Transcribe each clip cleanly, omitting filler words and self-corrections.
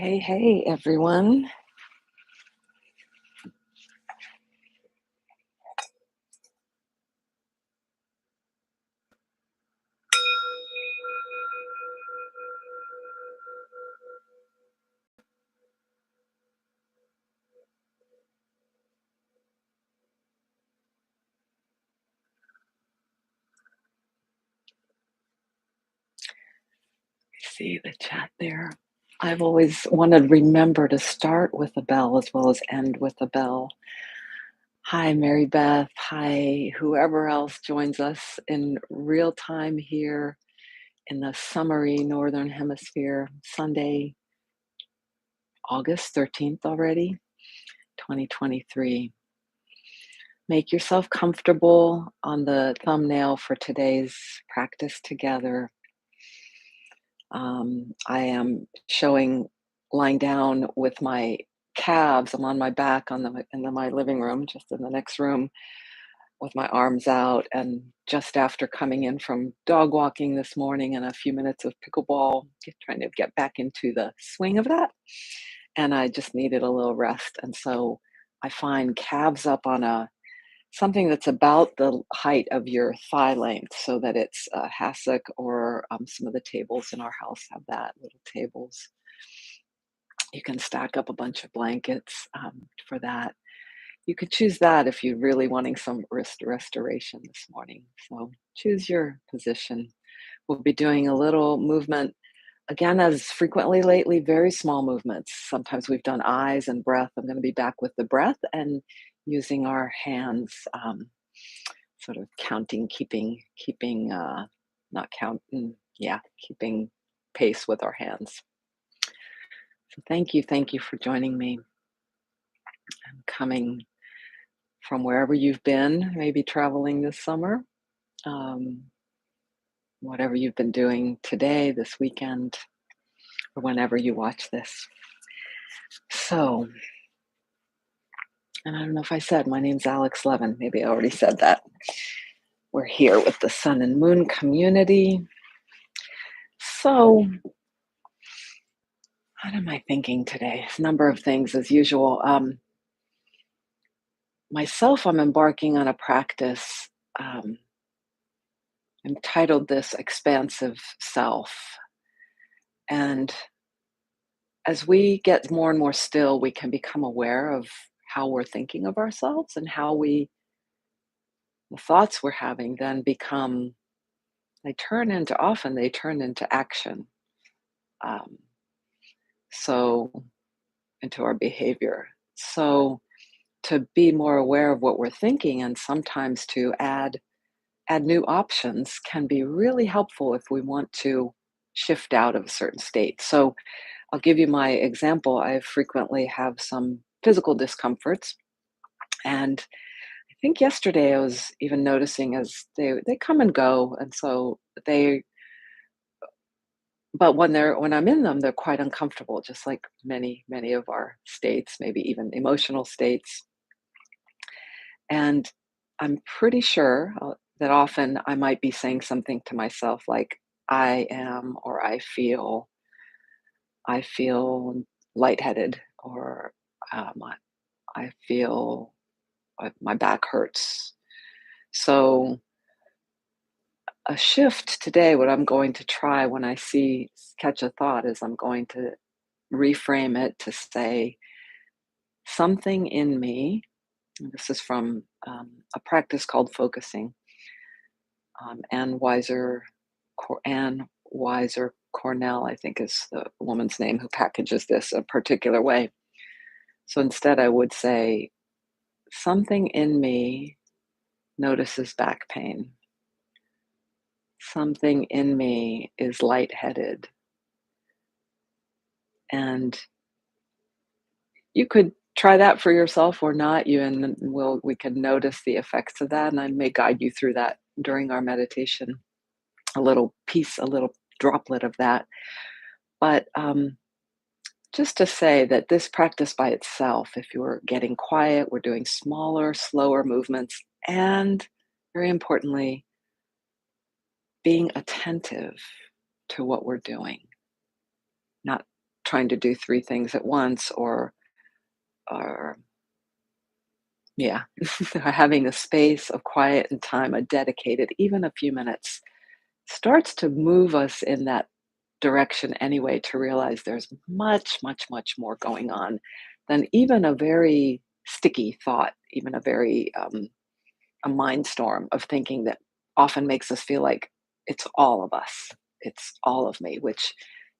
Hey, hey, everyone. See the chat there. I've always wanted to remember to start with a bell as well as end with a bell. Hi, Mary Beth. Hi, whoever else joins us in real time here in the summery Northern Hemisphere. Sunday, August 13th already, 2023. Make yourself comfortable on the thumbnail for today's practice together. I am showing lying down with my calves. I'm on my back in my living room, just in the next room, with my arms out. And just after coming in from dog walking this morning and a few minutes of pickleball, trying to get back into the swing of that, and I just needed a little rest. And so I find calves up on a something that's about the height of your thigh length so that it's a hassock or some of the tables in our house have that, little tables. You can stack up a bunch of blankets for that. You could choose that if you're really wanting some wrist restoration this morning. So choose your position. We'll be doing a little movement again, as frequently lately, very small movements. Sometimes we've done eyes and breath. I'm going to be back with the breath and using our hands, sort of counting, not counting, yeah, keeping pace with our hands. So thank you for joining me. I'm coming from wherever you've been, maybe traveling this summer, um, whatever you've been doing today, this weekend, or whenever you watch this. So, and I don't know if I said, my name's aLex Levin. Maybe I already said that. We're here with the Sun and Moon community. So, what am I thinking today? A number of things as usual. Myself, I'm embarking on a practice. Entitled this Expansive Self. And as we get more and more still, we can become aware of how we're thinking of ourselves and the thoughts we're having then become, they turn into action. Um, so into our behavior. So to be more aware of what we're thinking and sometimes to add new options can be really helpful if we want to shift out of a certain state. So I'll give you my example. I frequently have some physical discomforts, and I think yesterday I was even noticing as they come and go, and so they. But when I'm in them, they're quite uncomfortable, just like many of our states, maybe even emotional states. And I'm pretty sure that often I might be saying something to myself like, "I am," or I feel lightheaded," or I feel my back hurts. So, a shift today, what I'm going to try when catch a thought, is I'm going to reframe it to say, something in me, and this is from a practice called focusing. Ann Weiser Cornell, I think is the woman's name who packages this a particular way. So instead, I would say, something in me notices back pain. Something in me is lightheaded. And you could try that for yourself or not. We can notice the effects of that. And I may guide you through that during our meditation, a little droplet of that. But just to say that this practice by itself, if you're getting quiet, we're doing smaller, slower movements, and very importantly, being attentive to what we're doing, not trying to do 3 things at once or yeah, having a space of quiet and time, a dedicated, even a few minutes, starts to move us in that direction anyway to realize there's much, much, much more going on than even a very sticky thought, even a very a mind storm of thinking that often makes us feel like it's all of us, it's all of me, which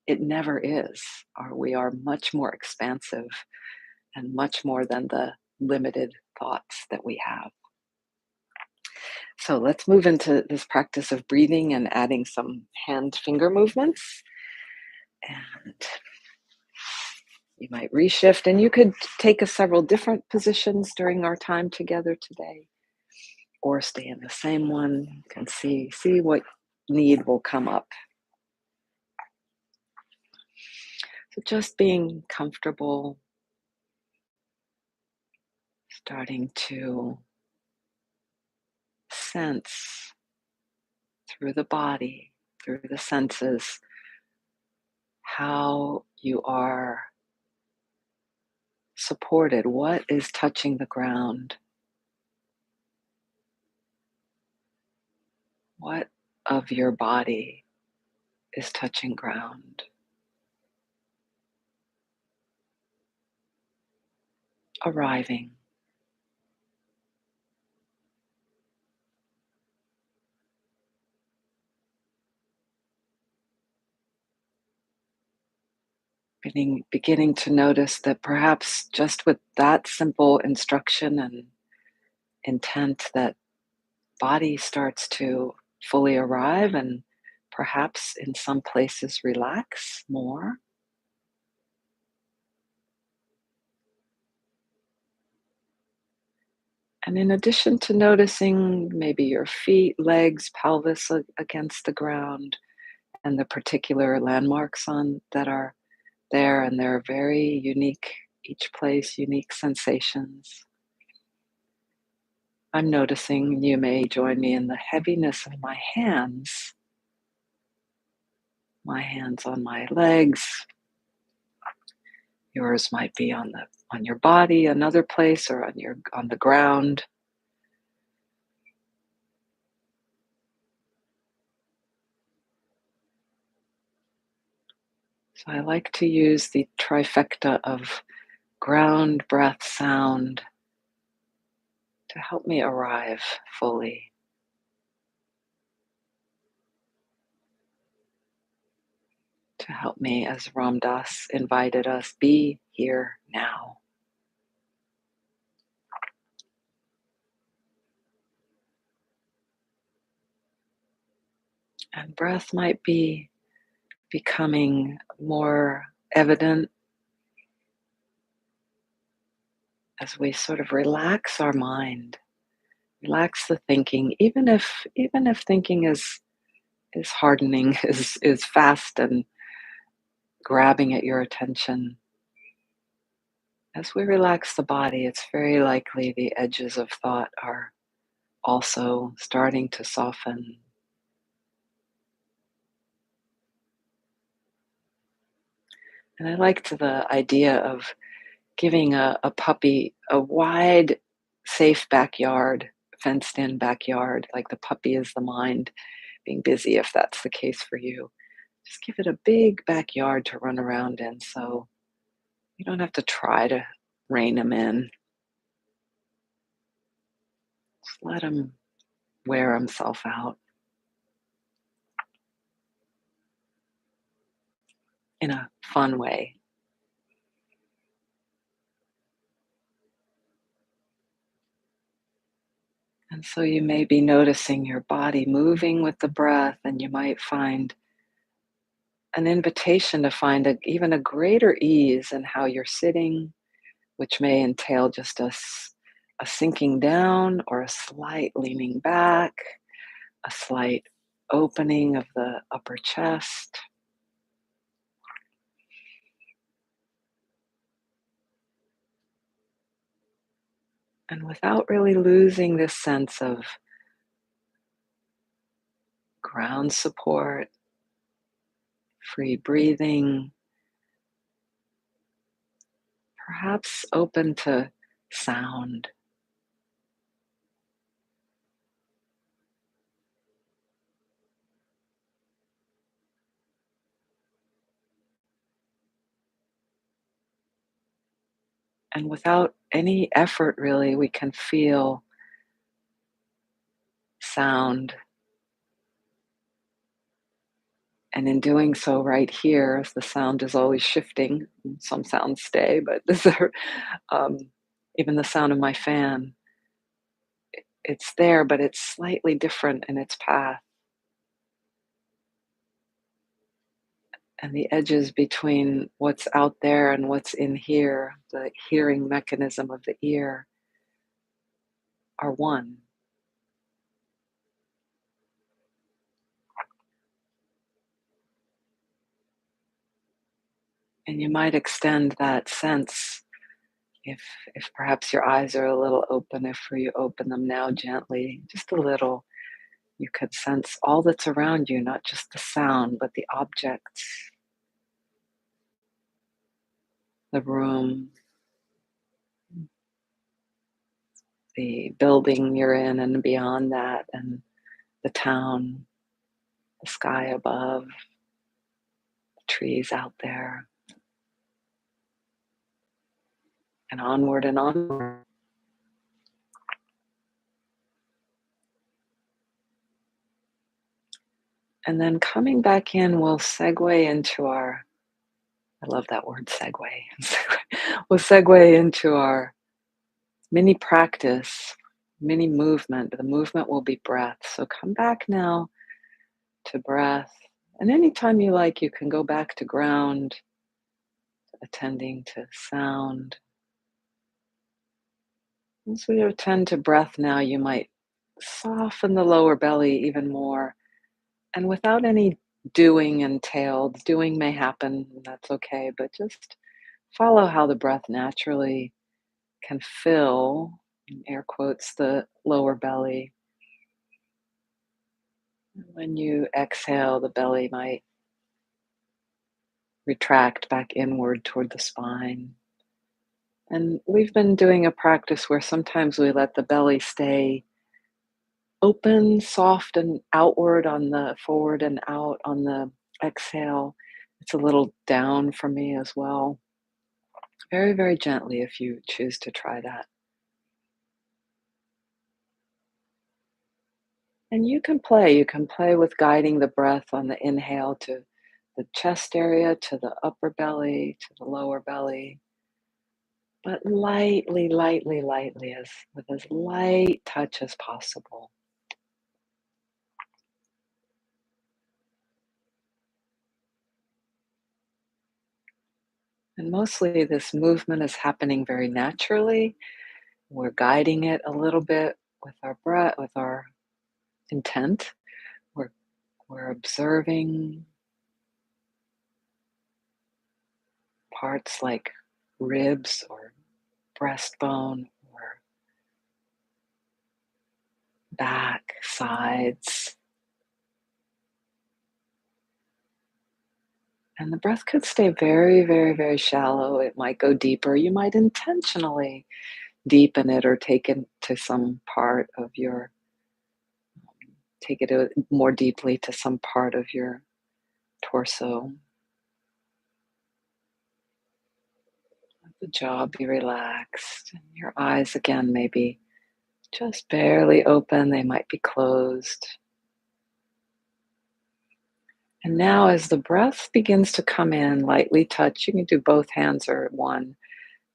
it never is. We are much more expansive and much more than the limited thoughts that we have. So let's move into this practice of breathing and adding some hand finger movements. And you might reshift, and you could take a several different positions during our time together today, or stay in the same one. You can see what need will come up. So just being comfortable, starting to sense through the body, through the senses, how you are supported, what is touching the ground, what of your body is touching ground, arriving. Beginning to notice that perhaps just with that simple instruction and intent, that body starts to fully arrive and perhaps in some places relax more. And in addition to noticing maybe your feet, legs, pelvis against the ground and the particular landmarks on that are there, and they're very unique, each place, unique sensations. I'm noticing, you may join me in the heaviness of my hands on my legs. Yours might be on your body, another place, or on the ground. So I like to use the trifecta of ground, breath, sound to help me arrive fully, to help me, as Ram Dass invited us, be here now. And breath might be becoming more evident as we sort of relax our mind, relax the thinking, even if thinking is hardening, is fast and grabbing at your attention. As we relax the body, it's very likely the edges of thought are also starting to soften. And I liked the idea of giving a puppy a wide, safe backyard, fenced in backyard, like the puppy is the mind being busy, if that's the case for you. Just give it a big backyard to run around in so you don't have to try to rein him in. Just let him wear himself out in a fun way. And so you may be noticing your body moving with the breath, and you might find an invitation to find even a greater ease in how you're sitting, which may entail just a sinking down or a slight leaning back, a slight opening of the upper chest. And without really losing this sense of ground support, free breathing, perhaps open to sound. And without any effort, really, we can feel sound. And in doing so, right here, as the sound is always shifting, some sounds stay, but this are, um, even the sound of my fan, it's there, but it's slightly different in its path. And the edges between what's out there and what's in here, the hearing mechanism of the ear, are one. And you might extend that sense if perhaps your eyes are a little open, if you open them now gently, just a little, you could sense all that's around you, not just the sound, but the objects, the room, the building you're in, and beyond that, and the town, the sky above, the trees out there, and onward and onward. And then coming back in, we'll segue into our, I love that word, segue. We'll segue into our mini practice, mini movement. The movement will be breath. So come back now to breath. And anytime you like, you can go back to ground, attending to sound. As we attend to breath now, you might soften the lower belly even more. And without any doing entailed, doing may happen, that's okay, but just follow how the breath naturally can fill, in air quotes, the lower belly. When you exhale, the belly might retract back inward toward the spine. And we've been doing a practice where sometimes we let the belly stay open, soft, and outward on the forward and out on the exhale. It's a little down for me as well. Very, very gently if you choose to try that. And you can play with guiding the breath on the inhale to the chest area, to the upper belly, to the lower belly, but lightly, lightly, lightly, as with as light touch as possible. And mostly this movement is happening very naturally. We're guiding it a little bit with our breath, with our intent. We're, we're observing parts like ribs or breastbone or back, sides. And the breath could stay very, very, very shallow. It might go deeper. You might intentionally deepen it or take it to some part of your, take it more deeply to some part of your torso. Let the jaw be relaxed. And your eyes, again, maybe just barely open. They might be closed. And now, as the breath begins to come in, lightly touch. You can do both hands or one,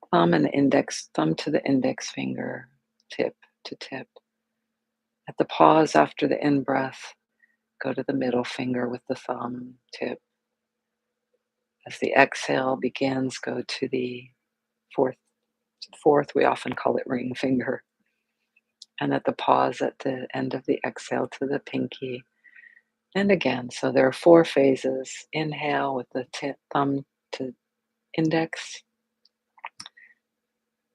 thumb and index, thumb to the index finger, tip to tip. At the pause after the in breath, go to the middle finger with the thumb tip. As the exhale begins, go to the fourth, fourth, we often call it ring finger. And at the pause at the end of the exhale to the pinky. And again, so there are four phases. Inhale with the thumb to index,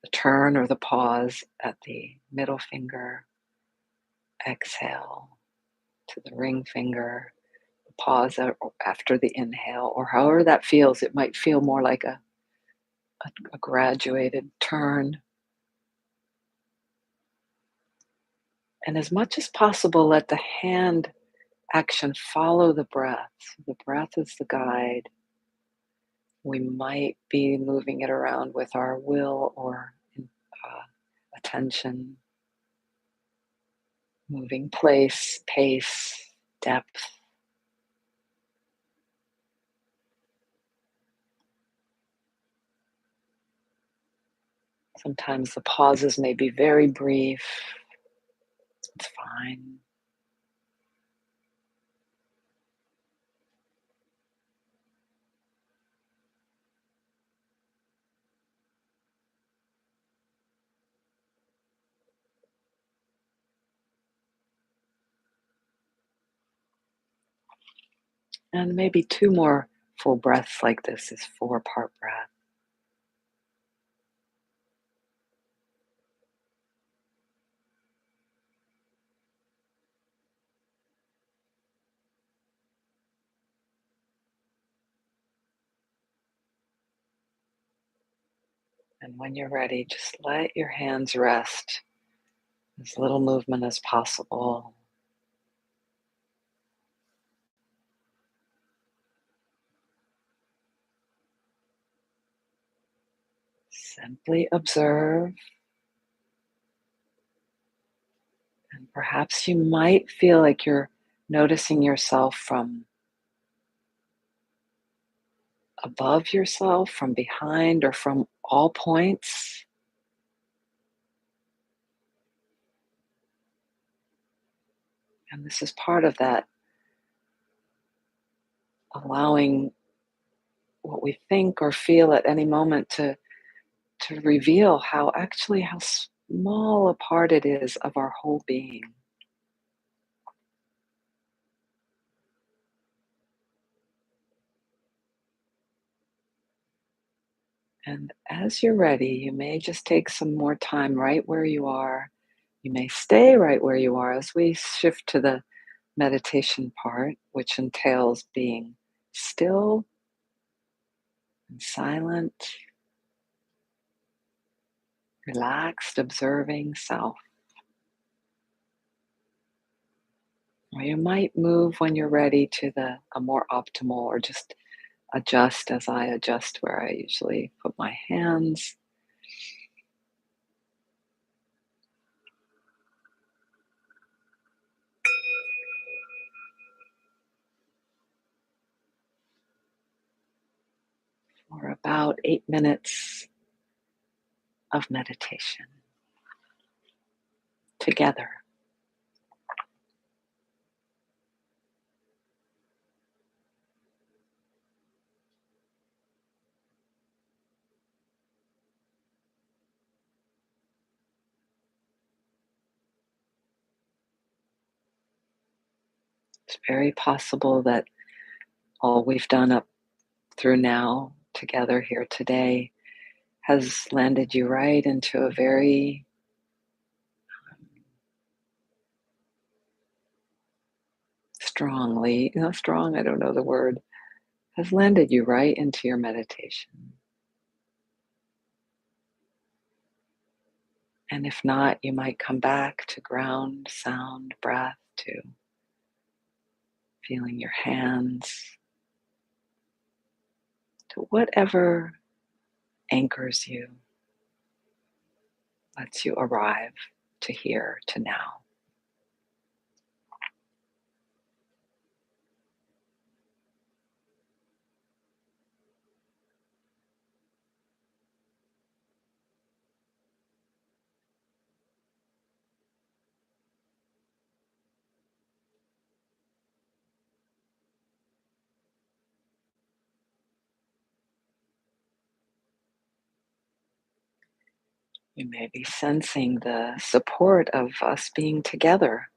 the turn or the pause at the middle finger, exhale to the ring finger, the pause after the inhale, or however that feels. It might feel more like a a graduated turn. And as much as possible, let the hand action follow the breath. So the breath is the guide. We might be moving it around with our will or attention, moving place, pace, depth. Sometimes the pauses may be very brief. It's fine. And maybe two more full breaths like this is 4-part breath. And when you're ready, just let your hands rest. As little movement as possible. Simply observe, and perhaps you might feel like you're noticing yourself from above yourself, from behind, or from all points. And this is part of that, allowing what we think or feel at any moment to reveal how small a part it is of our whole being. And as you're ready, you may just take some more time right where you are. You may stay right where you are as we shift to the meditation part, which entails being still and silent, relaxed, observing self. Or you might move when you're ready to a more optimal, or just adjust as I adjust where I usually put my hands. For about 8 minutes of meditation together. It's very possible that all we've done up through now together here today has landed you right into a very strong, I don't know the word, has landed you right into your meditation. And if not, you might come back to ground, sound, breath, to feeling your hands, to whatever anchors you, lets you arrive to here, to now. You may be sensing the support of us being together,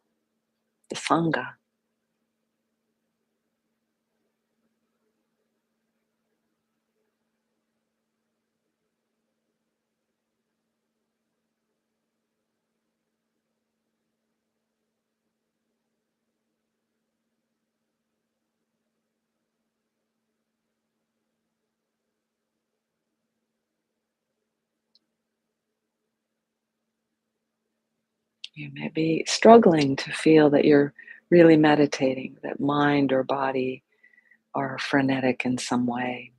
the Sangha. You may be struggling to feel that you're really meditating, that mind or body are frenetic in some way.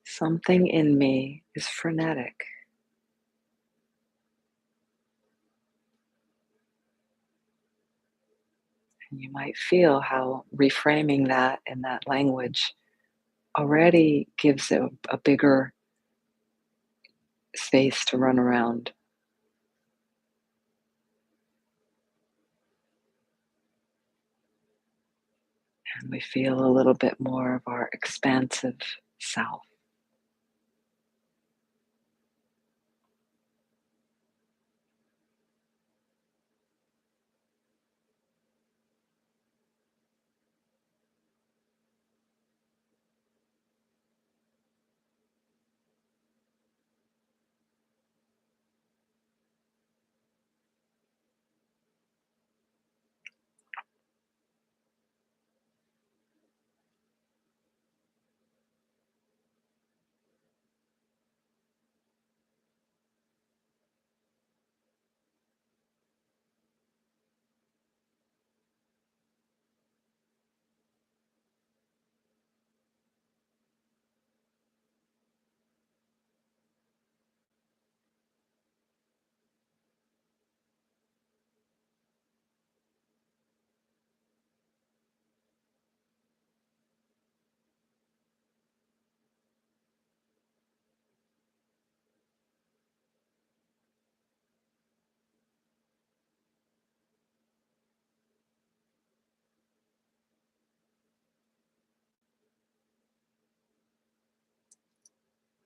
Something in me is frenetic. And you might feel how reframing that in that language already gives it a bigger space to run around. And we feel a little bit more of our expansive self.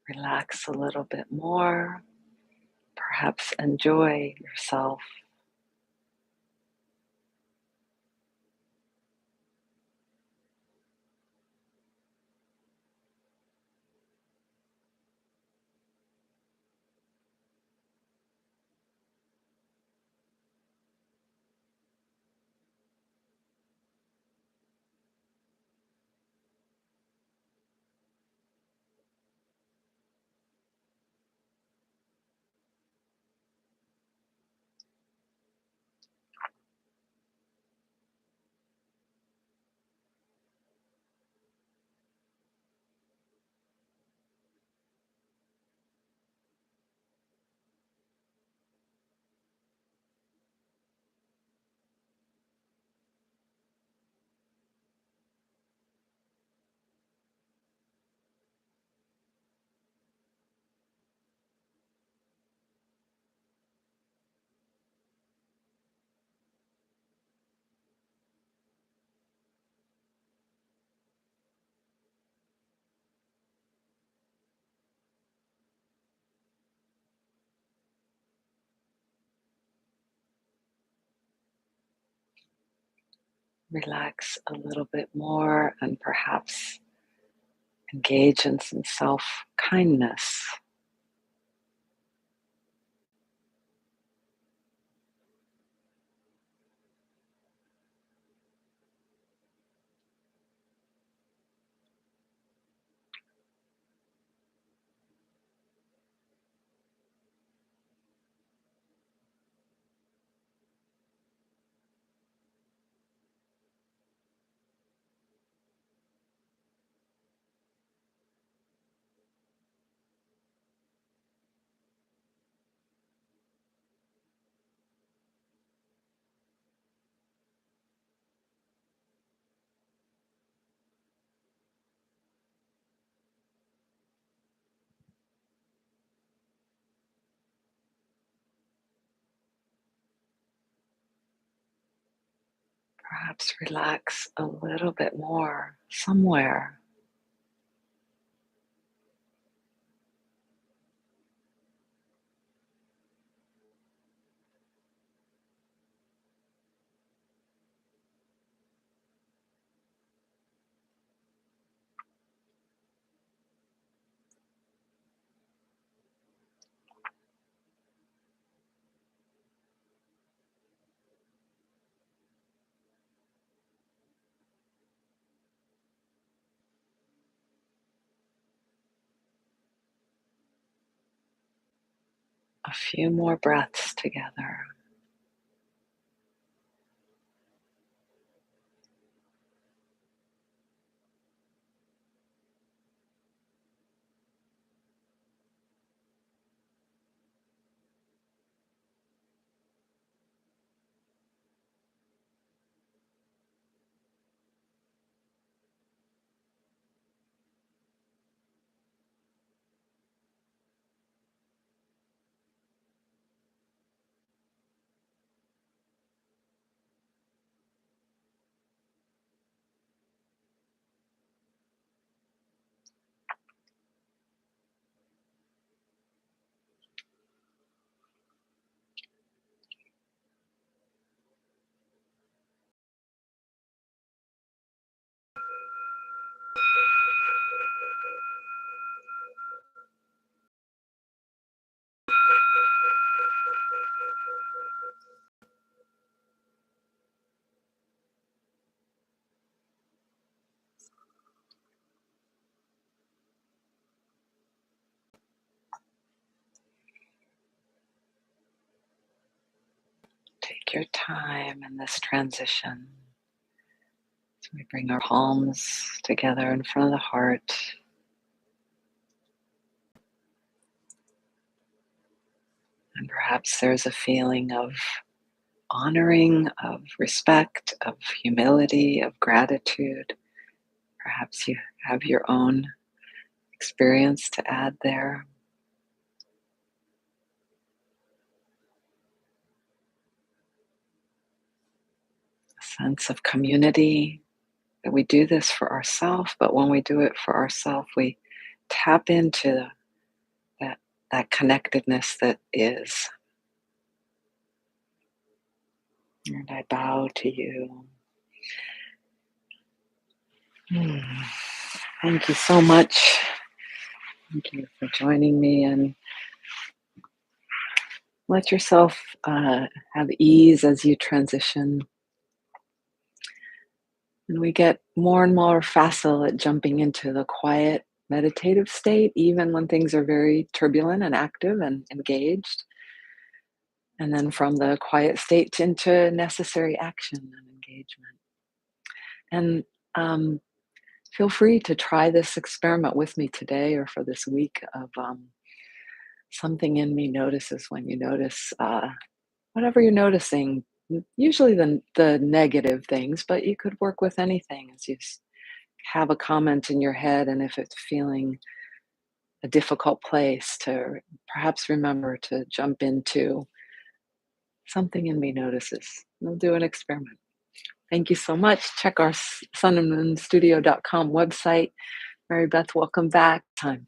Relax a little bit more. Perhaps enjoy yourself. Relax a little bit more and perhaps engage in some self kindness. Perhaps relax a little bit more somewhere. A few more breaths together. Take your time in this transition. So we bring our palms together in front of the heart. And perhaps there's a feeling of honoring, of respect, of humility, of gratitude. Perhaps you have your own experience to add there. A sense of community, that we do this for ourselves, but when we do it for ourselves, we tap into that, that connectedness that is. And I bow to you. Hmm. Thank you so much. Thank you for joining me, and let yourself have ease as you transition. And we get more and more facile at jumping into the quiet meditative state, even when things are very turbulent and active and engaged. And then from the quiet state into necessary action and engagement. And feel free to try this experiment with me today or for this week of something in me notices when you notice whatever you're noticing. Usually the negative things, but you could work with anything as you have a comment in your head, and if it's feeling a difficult place, to perhaps remember to jump into something in me notices. We'll do an experiment. Thank you so much. Check our sunandmoonstudio.com website. Mary Beth, welcome back. Time.